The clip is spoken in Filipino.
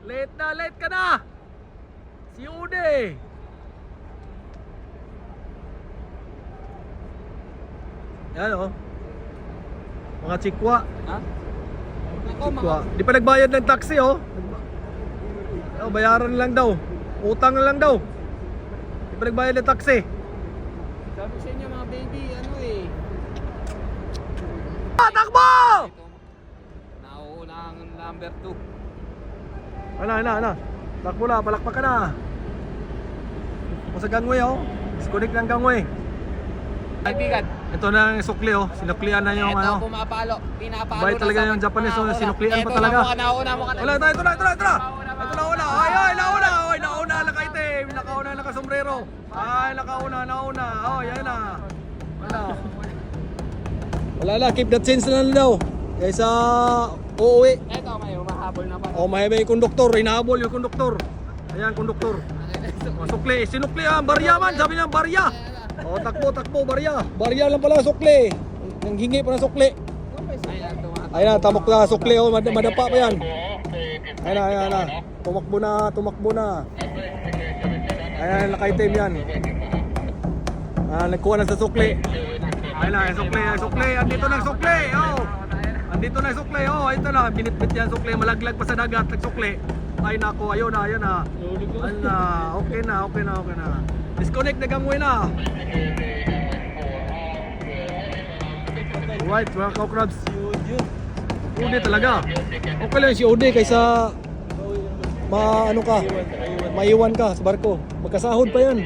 Late ka na. Si Ude. Yan o. Mga chikwa. Ha? Chikwa. Di pa nagbayad ng taxi oh. Bayaran lang daw. Utang na lang daw. Di pa nagbayad ng taxi. Sabi sa inyo mga baby, ano eh. Takbo! Nauuna ang number 2. Ana. Takbo na, palakpak ka na. O sa gangway oh. Disconnect ng gangway. Kaibigan. Ito na yung sukli oh. Sinuklian na yung ano. Pinapalo Bay talaga yung Japanese oh. Sinuklian pa talaga. Nauna mo ka. Wala, ito na. Ito nauna. Ay, nauna. Nakaitim. Nakauna, nakasombrero. Ay, nauna. Oh, yan na. Wala na, keep that sense na lang daw. Kaysa uuwi. Ito, may humahabol na pa. Oh, may konduktor. Hinahabol yung konduktor. Ayan, konduktor. Sukli. Sinukli ah. Barya man. Sabi niya, barya. Oh, takbo, barya. Barya lang pala sukli. Nang hingi pa ng sukli. Ayan na, tamok na sukli. Oh, madapa pa yan. Ayan na. Tumakbo na. Ayan, nakaitim yan. Nagkuha na sa sukli. Ayan na, sukli. Andito na sukli. Oh. Andito na sukli. Oh, ito na. Binitbit yan sukli. Malaglag pa sa dagat. Nagsukli. Ay nako, ayun na. Ayun na. Okay na. Disconnect na gangway na. Alright, mga Kaw-Crabs. Ude talaga. Okay lang si Ude kaysa maiwan ka sa barko. Magkasahod pa yan.